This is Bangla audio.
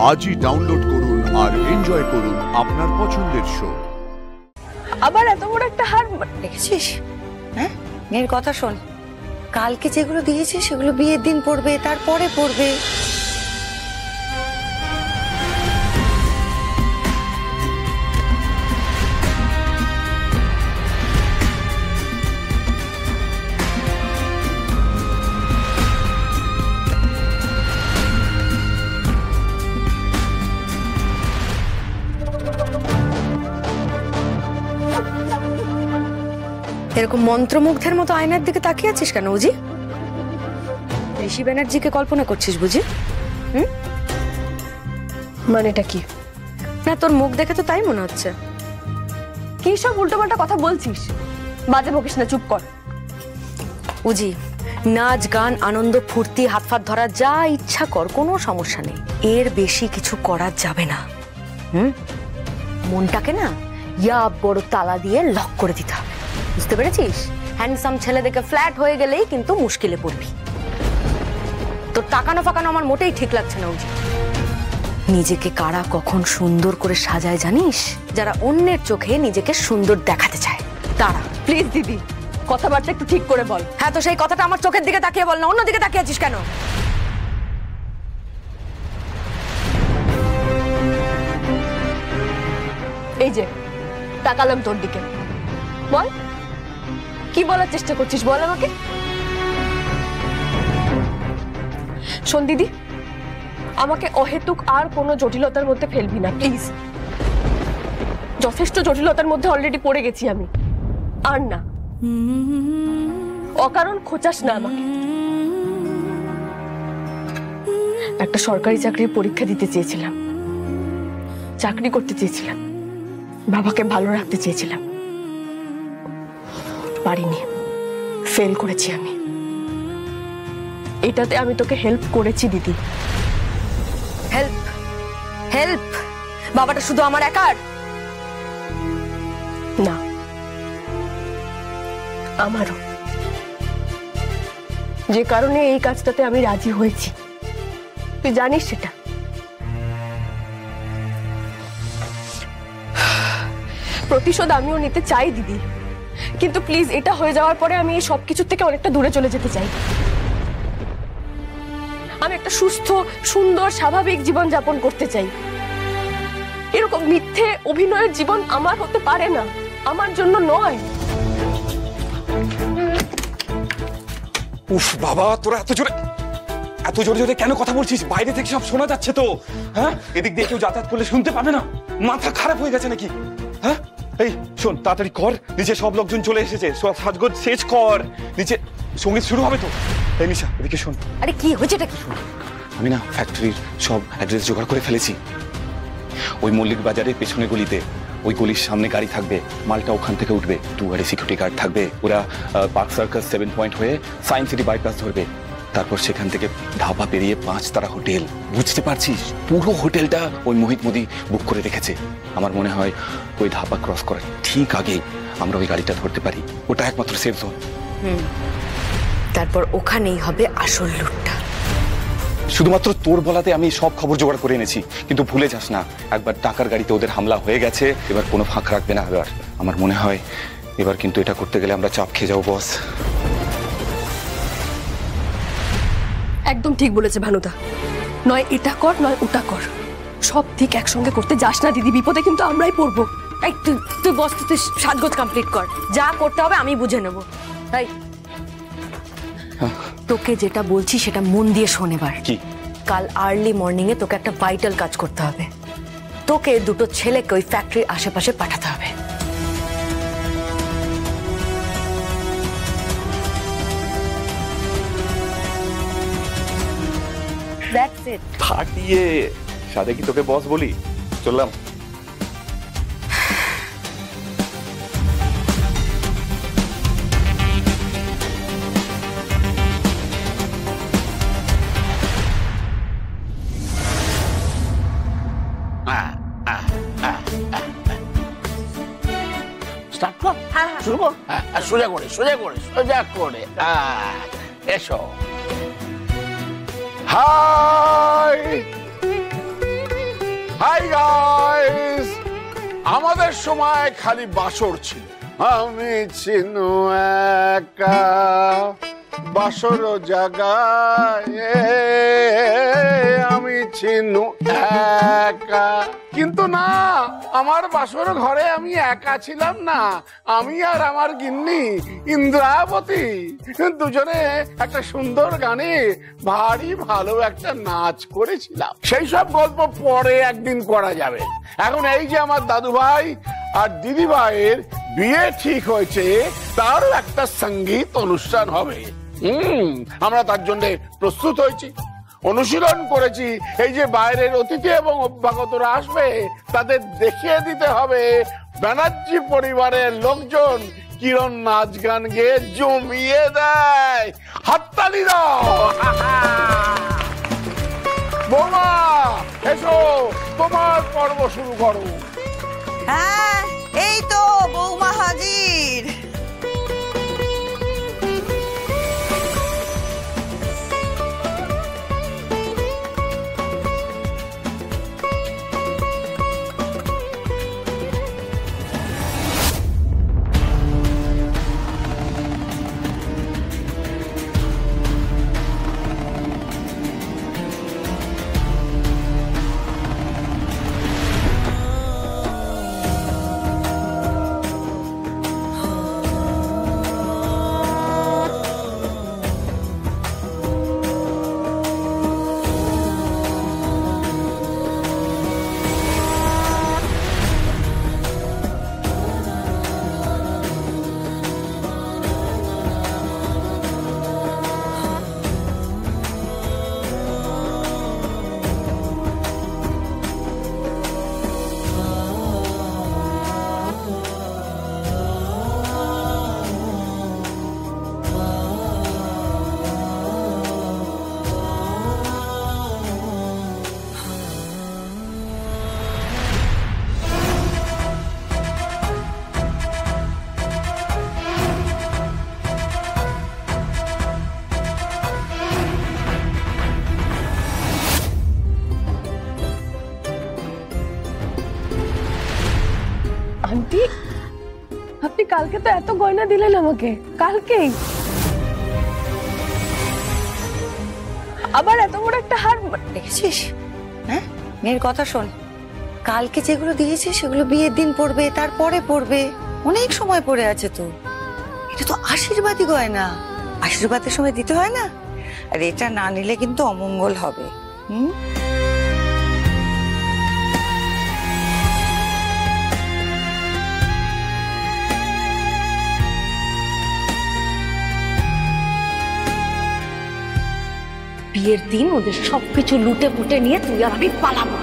আজই ডাউনলোড করুন আর এনজয় করুন আপনার পছন্দের শো। আবার এত বড় একটা হার দেখেছিস? হ্যাঁ, মেয়ের কথা শোন। কালকে যেগুলো দিয়েছে সেগুলো বিয়ের দিন পড়বে, তারপরে পড়বে। এরকম মন্ত্রমুগ্ধের মতো আয়নার দিকে তাকিয়ে আছিস কেন বুঝি? ঋষি ব্যানার্জিকে কল্পনা করছিস বুঝি? মানেটা কি? না, তোর মুখ দেখে তো তাই মনে হচ্ছে। কি সব উল্টোপাল্টা কথা বলছিস? বাজে বকিস না, চুপ কর। বুঝি নাচ গান আনন্দ ফুর্তি হাত ফাত ধরা যা ইচ্ছা কর, কোনো সমস্যা নেই। এর বেশি কিছু করা যাবে না। মনটাকে না ইয়া বড় তালা দিয়ে লক করে দিতে হবে, বুঝতে পেরেছিস? হ্যান্ডসাম ছেলে দেখে ফ্ল্যাট হয়ে গেলেই কিন্তু মুশকিলে পড়বি। তোর তাকানো ফাকানো আমার মোটেই ঠিক লাগছে না উজি। নিজেকে কারা কখন সুন্দর করে সাজায় জানিস? যারা অন্যের চোখে নিজেকে সুন্দর দেখাতে চায় তারা। প্লিজ দিদি, কথাবার্তা একটু ঠিক করে বল। হ্যাঁ, তো সেই কথাটা আমার চোখের দিকে তাকিয়ে বল না, অন্য দিকে তাকিয়ে আছিস কেন? এই যে তাকালাম তোর দিকে, বল কি বলার চেষ্টা করছিস, বল আমাকে। শোন দিদি, আমাকে অহেতুক আর কোনো জটিলতার মধ্যে ফেলবি না প্লিজ। যথেষ্ট জটিলতার মধ্যে অলরেডি পড়ে গেছি আমি, আর না। অকারণ খোঁচাস না আমাকে। একটা সরকারি চাকরির পরীক্ষা দিতে চেয়েছিলাম, চাকরি করতে চেয়েছিলাম, বাবাকে ভালো রাখতে চেয়েছিলাম, পারিনি, ফেল করেছি আমি। এটাতে আমি তোকে হেল্প করেছি দিদি। Help help? বাবাটা শুধু আমার একার না, আমারও। যে কারণে এই কাজটাতে আমি রাজি হয়েছি, তুই জানিস সেটা। প্রতিশোধ আমিও নিতে চাই দিদি, কিন্তু প্লিজ এটা হয়ে যাওয়ার পরে আমি এই সবকিছুর থেকে অনেকটা দূরে চলে যেতে চাই। আমি একটা সুস্থ সুন্দর স্বাভাবিক জীবন যাপন করতে চাই। এরকম মিথ্যে অভিনয়ের জীবন আমার হতে পারে না, আমার জন্য নয়। উফ বাবা, তোরা এত জোরে জোরে কেন কথা বলছিস? বাইরে থেকে সব শোনা যাচ্ছে তো। হ্যাঁ, এদিক দিয়ে কেউ যাতায়াত করলে শুনতে পাবে না? মাথা খারাপ হয়ে গেছে নাকি? হ্যাঁ, এই শোন, তাড়াতাড়ি কর, নিচে সব লোকজন চলে এসেছে, সব সাজগোজ শেষ কর, নিচে সঙ্গীত শুরু হবে তো। এই নিশা, এদিকে শোন। আরে কি হয়েছে এটা? কি আমি না ফ্যাক্টরির সব অ্যাড্রেস জোগাড় করে ফেলেছি। ওই মল্লিক বাজারের পেছনে গলিতে, ওই গলির সামনে গাড়ি থাকবে, মালটা ওখান থেকে উঠবে, দুয়ারে সিকিউরিটি গার্ড থাকবে। ওরা পার্ক সার্কাস 7 পয়েন্ট হয়ে সায়েন্স সিটি বাইপাস ধরবে, তারপর সেখান থেকে ধাবা পেরিয়ে 5 তারা হোটেল। বুঝতে পারছিস? পুরো হোটেলটা ওই মোহিত মোদি বুক করে রেখেছে। আমার মনে হয় ওই ধাবা ক্রস করার ঠিক আগে আমরা ওই গাড়িটা ধরতে পারি। ওটা একমাত্র সেফ জোন। তারপর ওখানেই হবে আসল লুটটা। শুধুমাত্র তোর বলাতে আমি সব খবর জোগাড় করে এনেছি, কিন্তু ভুলে যাস না, একবার টাকার গাড়িতে ওদের হামলা হয়ে গেছে, এবার কোনো ফাঁক রাখবে না। এবার আমার মনে হয় এবার কিন্তু এটা করতে গেলে আমরা চাপ খেয়ে যাবো বস। একদম ঠিক বলেছে ভানুদা, নয় এটা কর নয় ওটা কর, সব ঠিক একসঙ্গে করতে যাস না দিদি, বিপদে কিন্তু আমরাই পড়বো। এই তুই বস, তুই সাজগোজ কমপ্লিট কর, যা করতে হবে আমি বুঝে নেবো। তাই তোকে যেটা বলছি সেটা মন দিয়ে শোন এবার। কি? কাল আর্লি মর্নিং এ তোকে একটা ভাইটাল কাজ করতে হবে। তোকে দুটো ছেলেকে ওই ফ্যাক্টরির আশেপাশে পাঠাতে হবে। That's it. ফাটিয়ে সাথে কি তোকে বস বলি? চললাম। স্টার্ট কর, শুরু কর। সোজা করে সোজা করে সোজা করে এসো। হাই হাই গাইস, আমাদের সময় খালি বাসর ছিল। আমি চিনু একা বাসর জাগায়, আমি চিনু একা। কিন্তু না, আমার বাসর ঘরে আমি একা ছিলাম না। আমি আর আমার গিন্নি ইন্দ্রাবতী দুজনে একটা সুন্দর গানে ভারী ভালো একটা নাচ করেছিলাম। সেই সব গল্প পরে একদিন করা যাবে। এখন এই যে আমার দাদু ভাই আর দিদি ভাইয়ের বিয়ে ঠিক হয়েছে, তারও একটা সঙ্গীত অনুষ্ঠান হবে। আমরা তার জন্য প্রস্তুত হয়েছি, অনুশীলন করেছি। এই যে বাইরের অতিথি এবং অভ্যাগতরা আসবে, তাদের দেখিয়ে দিতে হবে ব্যানার্জি পরিবারের লোকজন কিরণ নাচ গান গেয়ে জমিয়ে দেয়। হাততালি দাও। বৌমা এসো, তোমার পর্ব শুরু করো। হ্যাঁ, এই তো বৌমা হাজির। আন্টি, আপনি কালকে তো এত গয়না দিলেন আমাকে, কালকেই আবার এত বড় একটা হার। দেখেছিস? হ্যাঁ, মেয়ের কথা শোন। কালকে যেগুলো দিয়েছে সেগুলো বিয়ের দিন পড়বে, তারপরে পড়বে, অনেক সময় পড়ে আছে তো। এটা তো আশীর্বাদই গয়না, আশীর্বাদের সময় দিতে হয় না? আর এটা না নিলে কিন্তু অমঙ্গল হবে। বিয়ের দিন ওদের সবকিছু লুটে পুটে নিয়ে তুই আর আমি পালাবো।